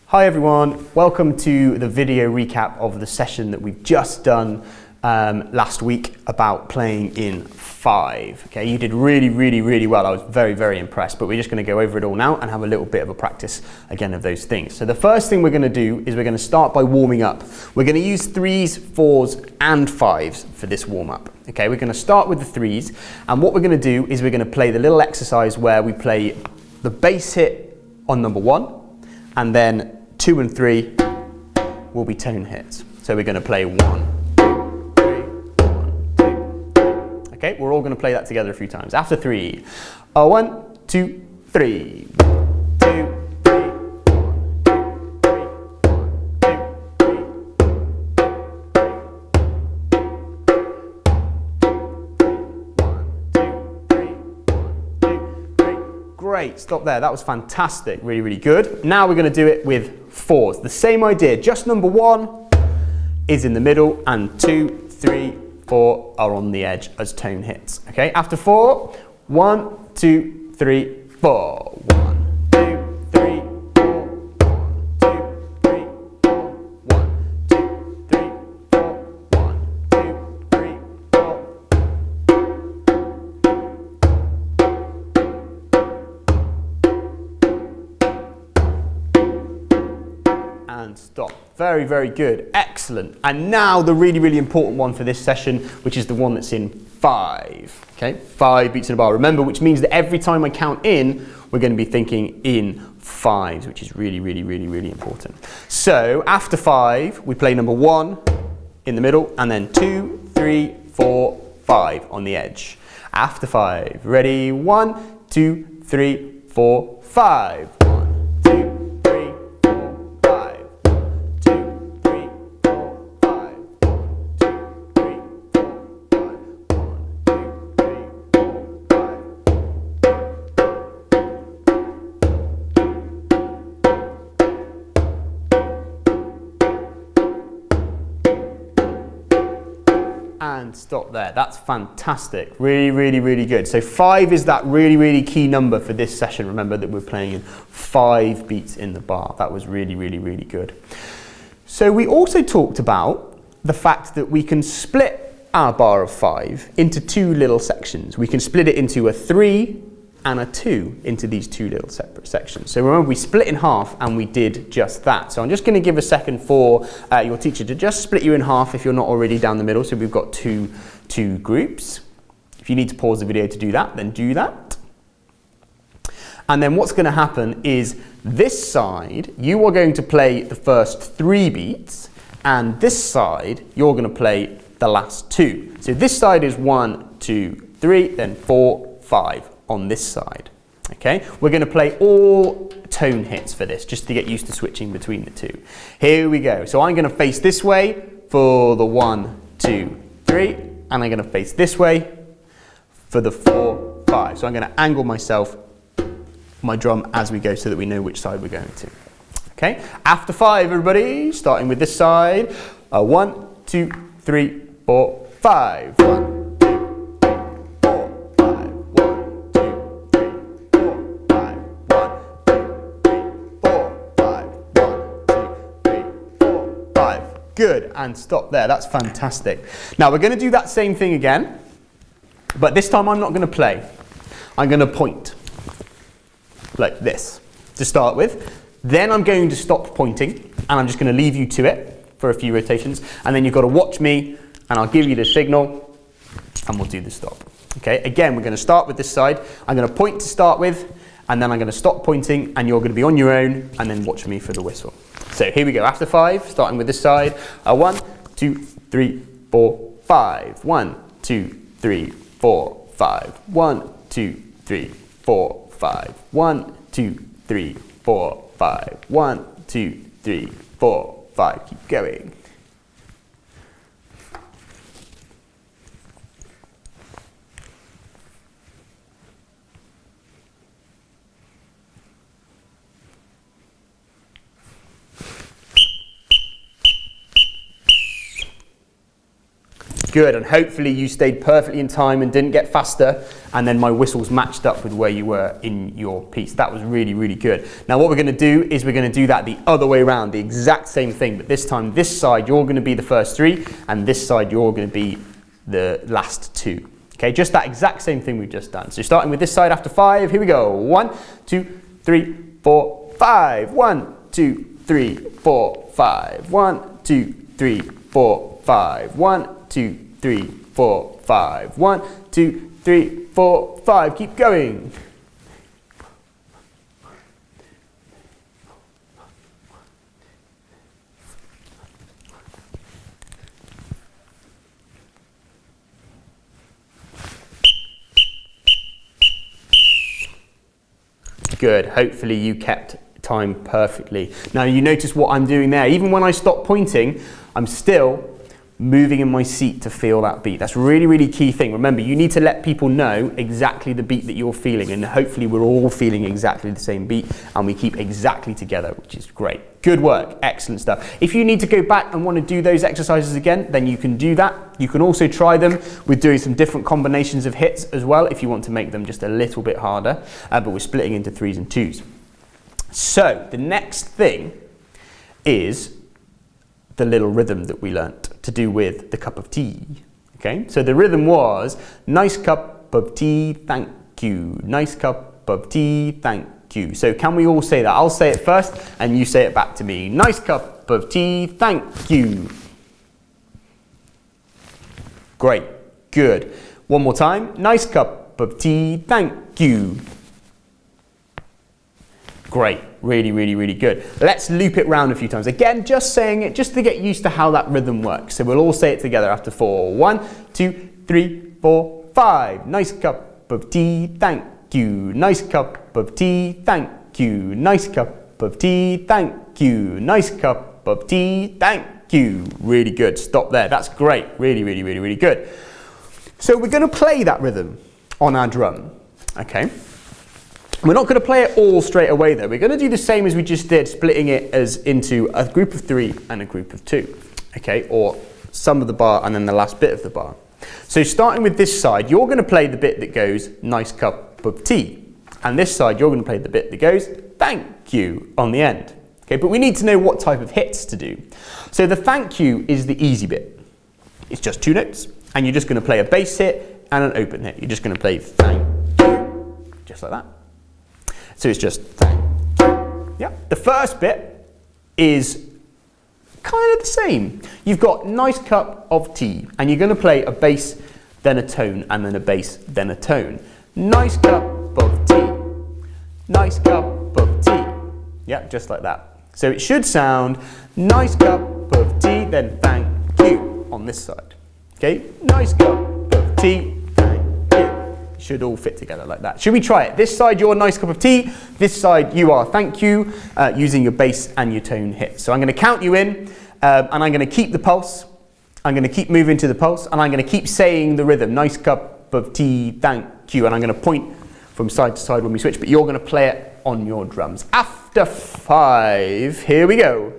Hi everyone, welcome to the video recap of the session that we've just done last week about playing in 5. Okay, you did really well. I was very impressed, but we're just going to go over it all now and have a little bit of a practice again of those things. So the first thing we're going to do is we're going to start by warming up. We're going to use 3s, 4s and 5s for this warm up. Okay, we're going to start with the 3s, and what we're going to do is we're going to play the little exercise where we play the bass hit on number 1 and then 2 and 3 will be tone hits. So we're going to play 1, 3, 1, 2, 3. Okay, we're all going to play that together a few times. After 3, 1, 2, 3, 1, 2, 3, 1, 2, 3, 1, 2, 3. Great, stop there. That was fantastic. Really good. Now we're going to do it with 4s. The same idea, just number 1 is in the middle and 2, 3, 4 are on the edge as tone hits. Okay, after 4, 1, 2, 3, 4. 1, 2, 3, 4. 1, 2, 3, 4. 1, 2, 3, 4. 1, 2, 3, 4. And stop. Very good. Excellent. And now the really important one for this session, which is the one that's in 5. Okay, 5 beats in a bar. Remember, which means that every time I count in, we're going to be thinking in 5s, which is really important. So after 5, we play number 1 in the middle, and then 2, 3, 4, 5 on the edge. After 5, ready? 1, 2, 3, 4, 5. And stop there. That's fantastic. Really good. So 5 is that really key number for this session. Remember that we're playing in 5 beats in the bar. That was really good. So we also talked about the fact that we can split our bar of 5 into 2 little sections. We can split it into a 3 and a 2 into these 2 little separate sections. So remember, we split in half and we did just that. So I'm just going to give a second for your teacher to just split you in half if you're not already down the middle. So we've got two groups. If you need to pause the video to do that, then do that. And then what's going to happen is this side, you are going to play the first 3 beats, and this side, you're going to play the last 2. So this side is 1, 2, 3, then 4, 5. On this side. Okay, we're going to play all tone hits for this, just to get used to switching between the 2. Here we go. So I'm going to face this way for the 1, 2, 3, and I'm going to face this way for the 4, 5. So I'm going to angle my drum as we go so that we know which side we're going to. Okay, after 5, everybody, starting with this side. 1, 2, 3, 4, 5. 1, 5. Good, and stop there. That's fantastic. Now we're going to do that same thing again, but this time I'm not going to play. I'm going to point like this to start with. Then I'm going to stop pointing, and I'm just going to leave you to it for a few rotations, and then you've got to watch me, and I'll give you the signal, and we'll do the stop. Okay, again, we're going to start with this side. I'm going to point to start with, and then I'm going to stop pointing, and you're going to be on your own, and then watch me for the whistle. So here we go. After 5, starting with this side. 1, 2, 3, 4, 5. 1, 2, 3, 4, 5. 1, 2, 3, 4, 5. 1, 2, 3, 4, 5. 1, 2, 3, 4, 5. Keep going. Good, and hopefully you stayed perfectly in time and didn't get faster, and then my whistles matched up with where you were in your piece. That was really, really good. Now what we're going to do is we're going to do that the other way around, the exact same thing, but this time this side you're going to be the first 3, and this side you're going to be the last 2. Okay, just that exact same thing we've just done. So starting with this side after 5, here we go. 1, 2, 3, 4, 5. 1, 2, 3, 4, 5. 1, 2, 3, 4, 5. 1, 2, 3, 4, 5. 1, 2, 3, 4, 5. Keep going. Good. Hopefully you kept time perfectly. Now you notice what I'm doing there. Even when I stop pointing, I'm still moving in my seat to feel that beat. That's a really, really key thing. Remember, you need to let people know exactly the beat that you're feeling, and hopefully we're all feeling exactly the same beat and we keep exactly together, which is great. Good work, excellent stuff. If you need to go back and want to do those exercises again, then you can do that. You can also try them with doing some different combinations of hits as well if you want to make them just a little bit harder, but we're splitting into 3s and 2s. So the next thing is the little rhythm that we learnt to do with the cup of tea. Okay, so the rhythm was nice cup of tea, thank you. Nice cup of tea, thank you. So can we all say that? I'll say it first and you say it back to me. Nice cup of tea, thank you. Great, good. One more time. Nice cup of tea, thank you. Great, really, really, really good. Let's loop it round a few times. Again, just saying it, just to get used to how that rhythm works. So we'll all say it together after 4. 1, 2, 3, 4, 5. Nice cup of tea, thank you. Nice cup of tea, thank you. Nice cup of tea, thank you. Nice cup of tea, thank you. Really good. Stop there. That's great. Really, really, really, really good. So we're going to play that rhythm on our drum. Okay. We're not going to play it all straight away though. We're going to do the same as we just did, splitting it as into a group of 3 and a group of 2. Okay, or some of the bar and then the last bit of the bar. So starting with this side, you're going to play the bit that goes nice cup of tea. And this side, you're going to play the bit that goes thank you on the end. Okay, but we need to know what type of hits to do. So the thank you is the easy bit. It's just 2 notes and you're just going to play a bass hit and an open hit. You're just going to play thank you, just like that. So it's just thank you. Yeah. The first bit is kind of the same. You've got nice cup of tea and you're going to play a bass, then a tone, and then a bass, then a tone. Nice cup of tea. Nice cup of tea. Yeah, just like that. So it should sound nice cup of tea, then thank you on this side. Okay, nice cup of tea. Should all fit together like that. Should we try it? This side, your nice cup of tea. This side, you are thank you, using your bass and your tone hits. So I'm going to count you in, and I'm going to keep the pulse. I'm going to keep moving to the pulse, and I'm going to keep saying the rhythm. Nice cup of tea, thank you. And I'm going to point from side to side when we switch, but you're going to play it on your drums. After 5, here we go.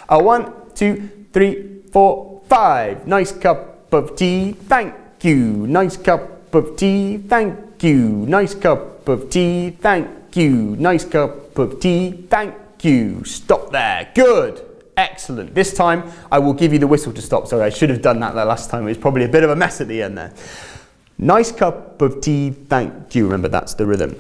1, 2, 3, 4, 5. Nice cup of tea, thank you. Nice cup of tea, thank you. Nice cup of tea, thank you. Nice cup of tea, thank you. Stop there. Good. Excellent. This time I will give you the whistle to stop. Sorry, I should have done that the last time. It was probably a bit of a mess at the end there. Nice cup of tea, thank you. Remember, that's the rhythm.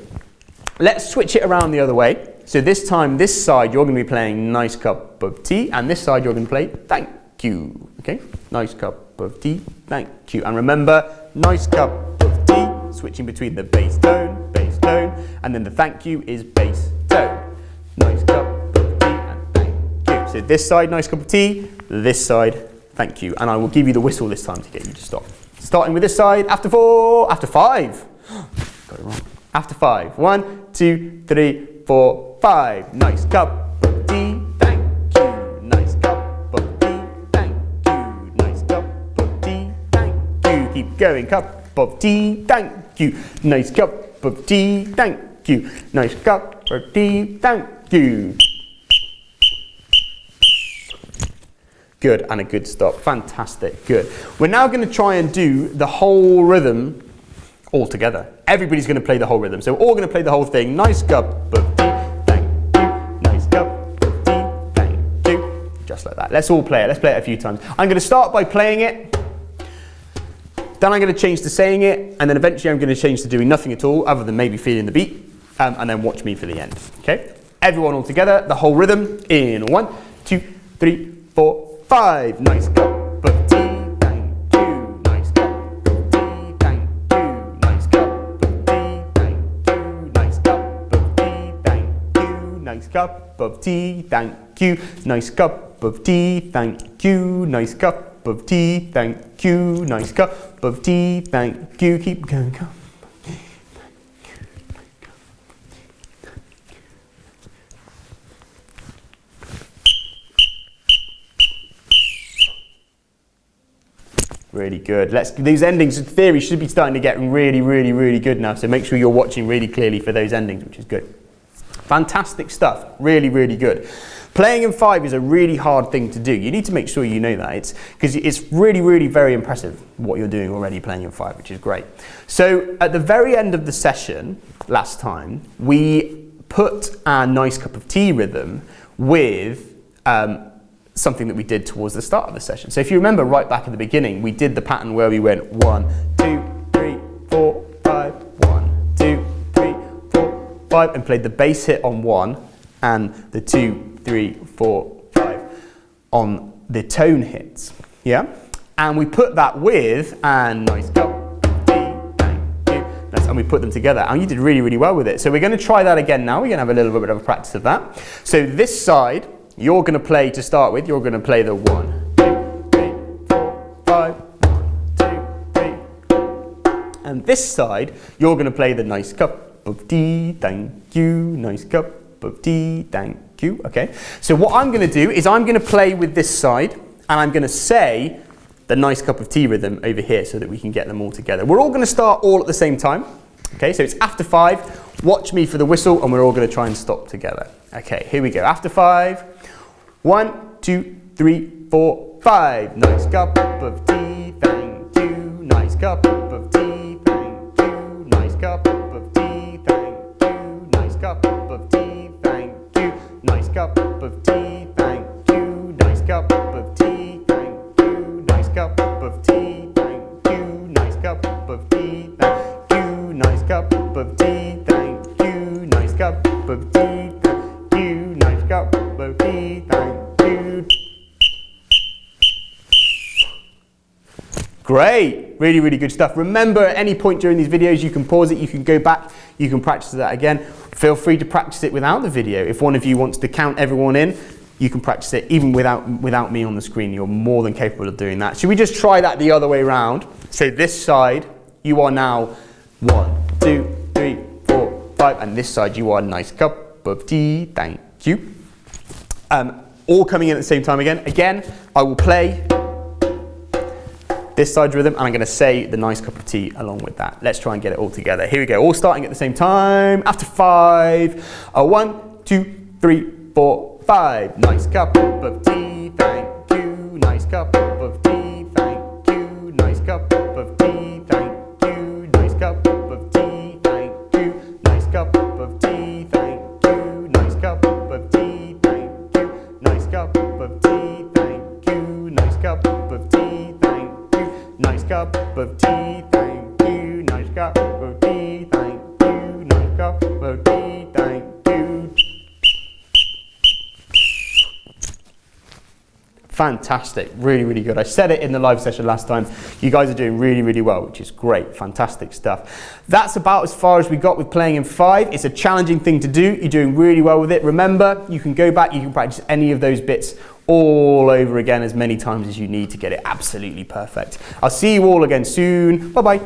Let's switch it around the other way. So this time, this side, you're going to be playing nice cup of tea, and this side, you're going to play thank you. Okay? Nice cup of tea, thank you. And remember, nice cup of tea, switching between the bass tone, and then the thank you is bass tone. Nice cup of tea and thank you. So this side, nice cup of tea, this side, thank you. And I will give you the whistle this time to get you to stop. Starting with this side, after 5. Got it wrong. After 5. 1, 2, 3, 4, 5. Nice cup of tea, thank you. Nice cup of tea, thank you. Nice cup of tea, thank you. Keep going. Cup of tea, thank you. Nice cup of tea, thank you. Nice cup of tea, thank you. Good, and a good stop. Fantastic, good. We're now going to try and do the whole rhythm all together. Everybody's going to play the whole rhythm. So we're all going to play the whole thing. Nice cup of tea, thank you. Nice cup of tea, thank you. Just like that. Let's all play it. Let's play it a few times. I'm going to start by playing it. Then I'm going to change to saying it. And then eventually I'm going to change to doing nothing at all, other than maybe feeling the beat. And then watch me for the end. Okay? Everyone all together. The whole rhythm in 1, 2, 3, 4, 5. Nice cup of tea, thank you. Nice cup of tea, thank you. Nice cup of tea, thank you. Nice cup of tea, thank you. Nice cup of tea, thank you. Nice cup of tea, thank you. Nice cup of tea, thank you. Nice cup of tea, thank you. Keep going. Really good. These endings in theory should be starting to get really, really, really good now. So make sure you're watching really clearly for those endings, which is good. Fantastic stuff. Really, really good. Playing in 5 is a really hard thing to do. You need to make sure you know that. Because it's really, really very impressive what you're doing already playing in 5, which is great. So at the very end of the session last time, we put our nice cup of tea rhythm with something that we did towards the start of the session. So if you remember right back at the beginning, we did the pattern where we went 1, 2, 3, 4, 5, 1, 2, 3, 4, 5, and played the bass hit on 1 and the 2, 3, 4, 5 on the tone hits. Yeah? And we put that with a nice cup of tea, thank you. And we put them together. And you did really, really well with it. So we're going to try that again now. We're going to have a little bit of a practice of that. So this side, you're going to play to start with, you're going to play the 1, 2, 3, 4, 5, 1, 2, 3. And this side, you're going to play the nice cup of tea, thank you, nice cup of tea, thank you. Okay, so what I'm going to do is I'm going to play with this side, and I'm going to say the nice cup of tea rhythm over here so that we can get them all together. We're all going to start all at the same time. Okay, so it's after 5, watch me for the whistle, and we're all going to try and stop together. Okay, here we go. After 5, 1, 2, 3, 4, 5. Nice cup of tea, thank you. Nice cup of tea, thank you. Nice cup of tea, thank you. Nice cup of tea, thank you. Nice cup of tea, thank you. Nice cup of tea, thank you. Nice cup of tea, thank you. Nice cup of tea, thank you. Nice cup of tea, thank you. Nice cup of tea, thank you. Nice cup of tea, thank you. Great, really, really good stuff. Remember, at any point during these videos, you can pause it, you can go back, you can practice that again. Feel free to practice it without the video. If one of you wants to count everyone in, you can practice it even without me on the screen. You're more than capable of doing that. Should we just try that the other way around? So this side, you are now 1, 2, 3, 4, 5, and this side, you are nice cup of tea, thank you. All coming in at the same time again. Again, I will play this side's rhythm, and I'm going to say the nice cup of tea along with that. Let's try and get it all together. Here we go, all starting at the same time. After 5, 1, 2, 3, 4, 5. Nice cup of tea, thank you. Nice cup of tea, thank you. Nice cup of tea, thank you. Nice cup of tea, thank you. Nice cup of tea, thank you. Nice cup of tea, thank you. Nice cup of tea, thank you. Nice cup of tea, thank you. Nice cup of tea, thank you. Nice cup of tea, thank you. Nice cup of tea, thank you. Fantastic, really, really good. I said it in the live session last time. You guys are doing really, really well, which is great. Fantastic stuff. That's about as far as we got with playing in 5. It's a challenging thing to do. You're doing really well with it. Remember, you can go back, you can practice any of those bits all over again as many times as you need to get it absolutely perfect. I'll see you all again soon. Bye-bye.